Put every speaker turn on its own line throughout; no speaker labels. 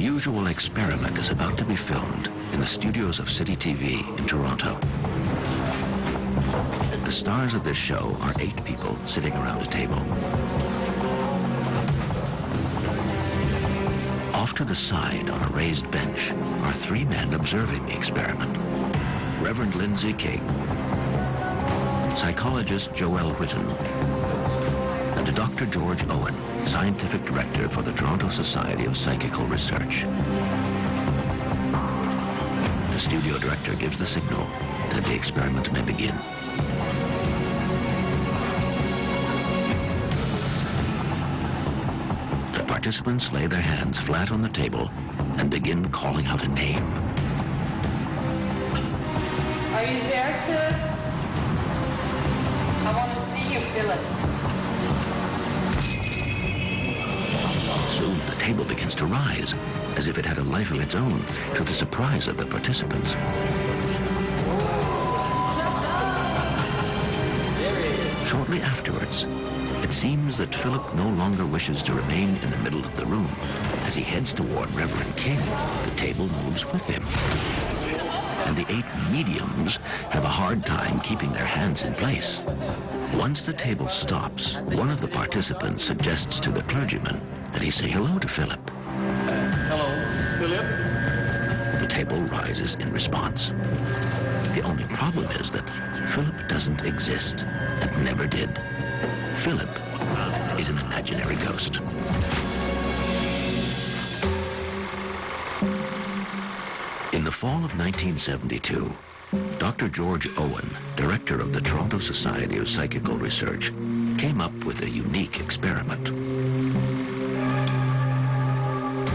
unusual experiment is about to be filmed in the studios of City TV in Toronto. The stars of this show are 8 people sitting around a table. Off to the side on a raised bench are 3 men observing the experiment. Reverend Lindsay King, psychologist Joelle Whitten, and Dr. George Owen, scientific director for the Toronto Society of Psychical Research. The studio director gives the signal that the experiment may begin. The participants lay their hands flat on the table and begin calling out a name.
Are you there, Philip? I want to see you, Philip.
Soon the table begins to rise, as if it had a life of its own, to the surprise of the participants. Shortly afterwards, it seems that Philip no longer wishes to remain in the middle of the room. As he heads toward Reverend King, the table moves with him. And the 8 mediums have a hard time keeping their hands in place. Once the table stops, one of the participants suggests to the clergyman that he say hello to Philip.
Hello, Philip.
The table rises in response. The only problem is that Philip doesn't exist and never did. Philip is an imaginary ghost. In the fall of 1972, Dr. George Owen, director of the Toronto Society of Psychical Research, came up with a unique experiment.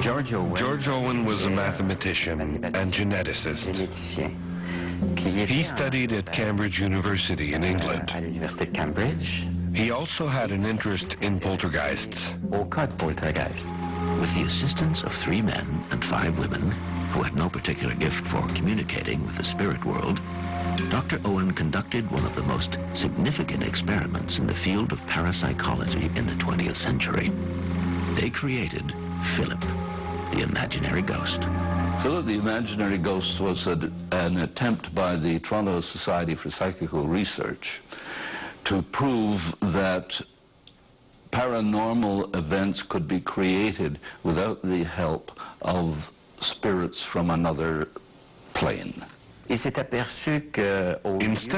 George Owen was a mathematician and geneticist. He studied at Cambridge University in England. He also had an interest in poltergeists.
With the assistance of 3 men and 5 women, who had no particular gift for communicating with the spirit world, Dr. Owen conducted one of the most significant experiments in the field of parapsychology in the 20th century. They created Philip, the imaginary ghost.
Philip the Imaginary Ghost was an attempt by the Toronto Society for Psychical Research to prove that paranormal events could be created without the help of spirits from another plane.
Instead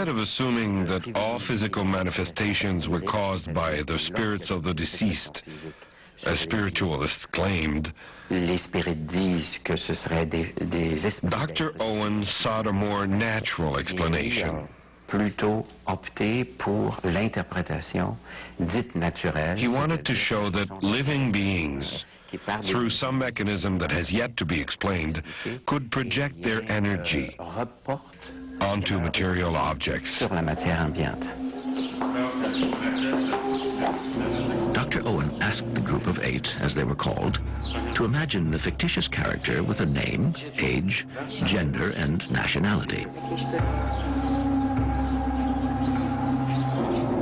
of assuming that all physical manifestations were caused by the spirits of the deceased, as spiritualists claimed, Dr. Owen sought a more natural explanation. He wanted to show that living beings, through some mechanism that has yet to be explained, could project their energy onto material objects.
Dr. Owen asked the group of 8, as they were called, to imagine the fictitious character with a name, age, gender, and nationality.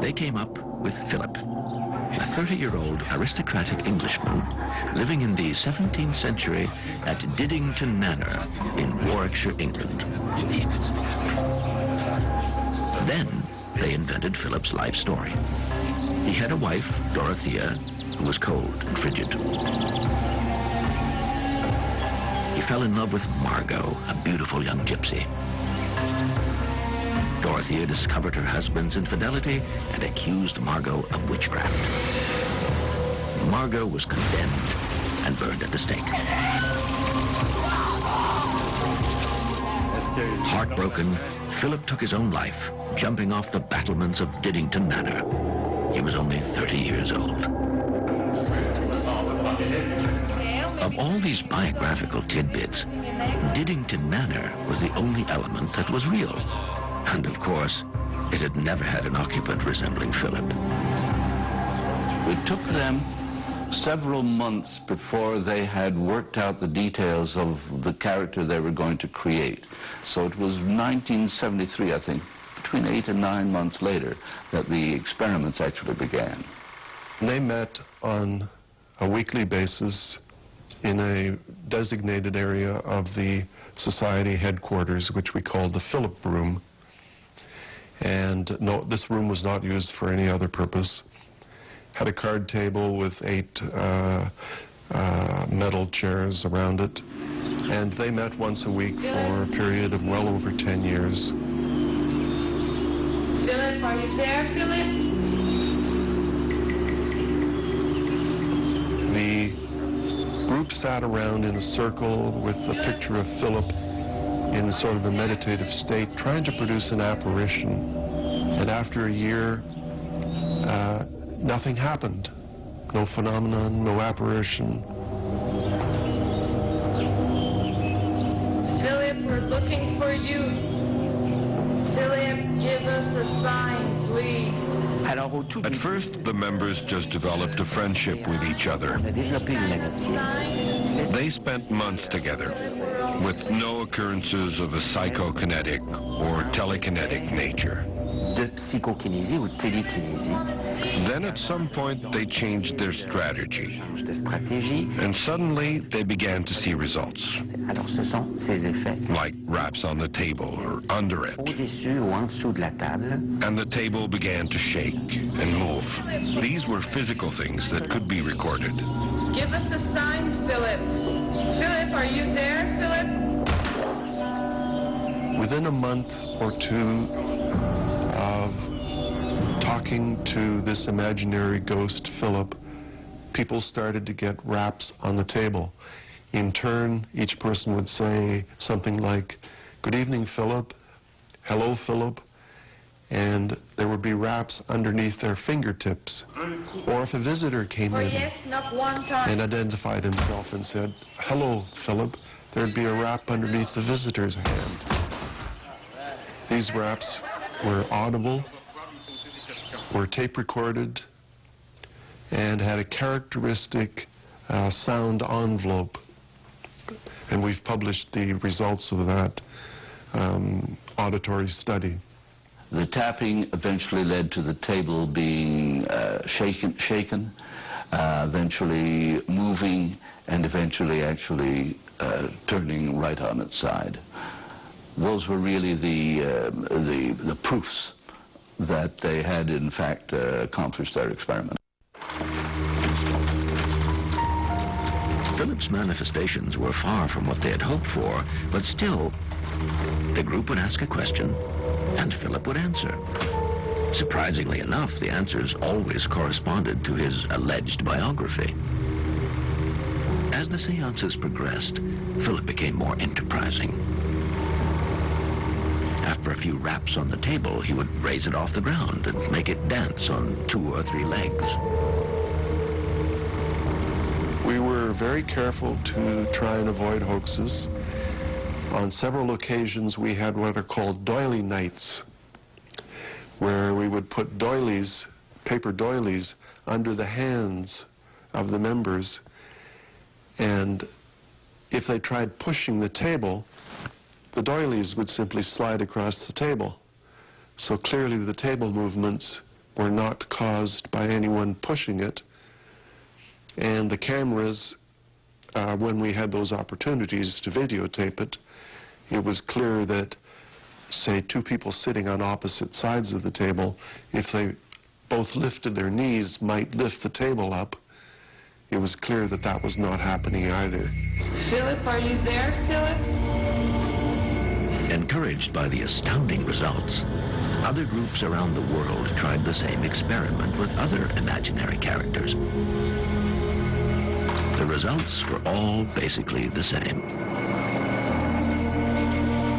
They came up with Philip, a 30-year-old aristocratic Englishman living in the 17th century at Diddington Manor in Warwickshire, England. Then they invented Philip's life story. He had a wife, Dorothea, who was cold and frigid. He fell in love with Margot, a beautiful young gypsy. Dorothea discovered her husband's infidelity and accused Margot of witchcraft. Margot was condemned and burned at the stake. Heartbroken, Philip took his own life, jumping off the battlements of Diddington Manor. He was only 30 years old. Of all these biographical tidbits, Diddington Manor was the only element that was real. And of course, it had never had an occupant resembling Philip.
It took them several months before they had worked out the details of the character they were going to create. So it was 1973, I think, between 8 and 9 months later, that the experiments actually began.
They met on a weekly basis in a designated area of the society headquarters, which we called the Phillip room. And no, this room was not used for any other purpose. Had a card table with 8 metal chairs around it. And they met once a week for a period of well over 10 years.
Philip, are you there, Philip?
The group sat around in a circle with a picture of Philip in sort of a meditative state, trying to produce an apparition. And after a year, nothing happened. No phenomenon, no apparition.
Philip, we're looking for you. Philip, give us a sign, please.
At first, the members just developed a friendship with each other. They spent months together, with no occurrences of a psychokinetic or telekinetic nature.
De psychokinésie ou télékinésie.
Then at some point they changed their strategy,
De stratégie.
and suddenly they began to see results,
Alors ce sont ces effets
like raps on the table or under it,
au-dessus ou en dessous de la table.
and the table began to shake and move. These were physical things that could be recorded.
Give us a sign, Philip. Philip, are you there, Philip?
Within a month or two of talking to this imaginary ghost, Philip, people started to get raps on the table. In turn, each person would say something like, "Good evening, Philip," "Hello, Philip," and there would be raps underneath their fingertips. Or if a visitor came
Oh,
in
yes, not one time.
and identified himself and said, "Hello, Philip," there'd be a rap underneath the visitor's hand. These raps were audible, were tape recorded, and had a characteristic sound envelope. And we've published the results of that auditory study.
The tapping eventually led to the table being shaken, eventually moving, and eventually actually turning right on its side. Those were really the proofs that they had in fact accomplished their experiment.
Philip's manifestations were far from what they had hoped for, but still, the group would ask a question, and Philip would answer. Surprisingly enough, the answers always corresponded to his alleged biography. As the seances progressed, Philip became more enterprising. After a few raps on the table, he would raise it off the ground and make it dance on 2 or 3 legs.
We were very careful to try and avoid hoaxes. On several occasions, we had what are called doily nights, where we would put doilies, paper doilies, under the hands of the members, and if they tried pushing the table, the doilies would simply slide across the table. So clearly the table movements were not caused by anyone pushing it. And the cameras, when we had those opportunities to videotape it, it was clear that, say, 2 people sitting on opposite sides of the table, if they both lifted their knees, might lift the table up. It was clear that that was not happening either.
Philip, are you there, Philip?
Encouraged by the astounding results, other groups around the world tried the same experiment with other imaginary characters. The results were all basically the same.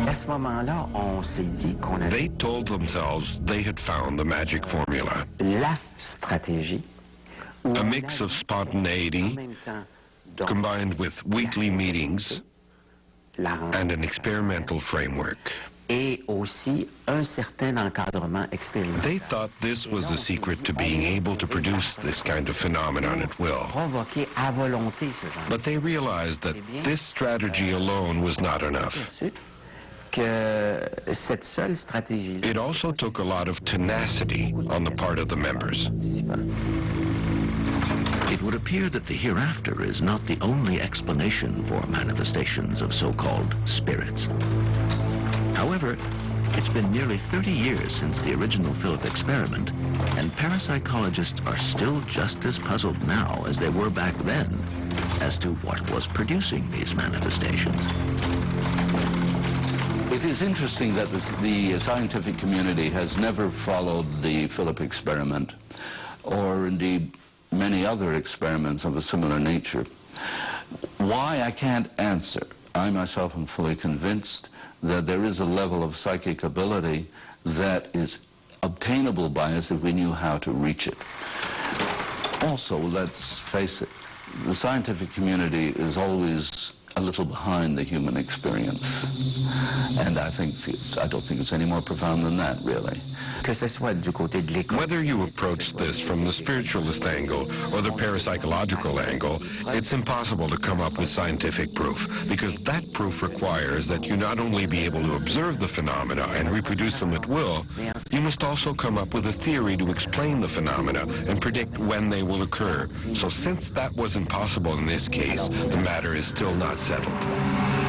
À ce moment-là, on s'est dit qu'on avait
They told themselves they had found the magic formula,
la stratégie où
a
on
mix
avait
of
en
spontaneity
même temps donc,
combined with weekly meetings
la
and an experimental framework.
et aussi un certain encadrement expérimental.
They thought this was the secret to being able to produce this kind of phenomenon at will.
Provoquer à volonté ce genre.
But they realized that this strategy alone was not enough.
Perçu que cette seule stratégie
It also took a lot of tenacity on the part of the members.
participants.
It would appear that the hereafter is not the only explanation for manifestations of so-called spirits. However, it's been nearly 30 years since the original Phillip experiment, and parapsychologists are still just as puzzled now as they were back then as to what was producing these manifestations.
It is interesting that the scientific community has never followed the Phillip experiment, or indeed many other experiments of a similar nature. Why, I can't answer. I myself am fully convinced that there is a level of psychic ability that is obtainable by us if we knew how to reach it. Also, let's face it, the scientific community is always a little behind the human experience. And I don't think it's any more profound than that, really.
Whether you approach this from the spiritualist angle or the parapsychological angle, it's impossible to come up with scientific proof, because that proof requires that you not only be able to observe the phenomena and reproduce them at will, you must also come up with a theory to explain the phenomena and predict when they will occur. So since that was impossible in this case, the matter is still not settled.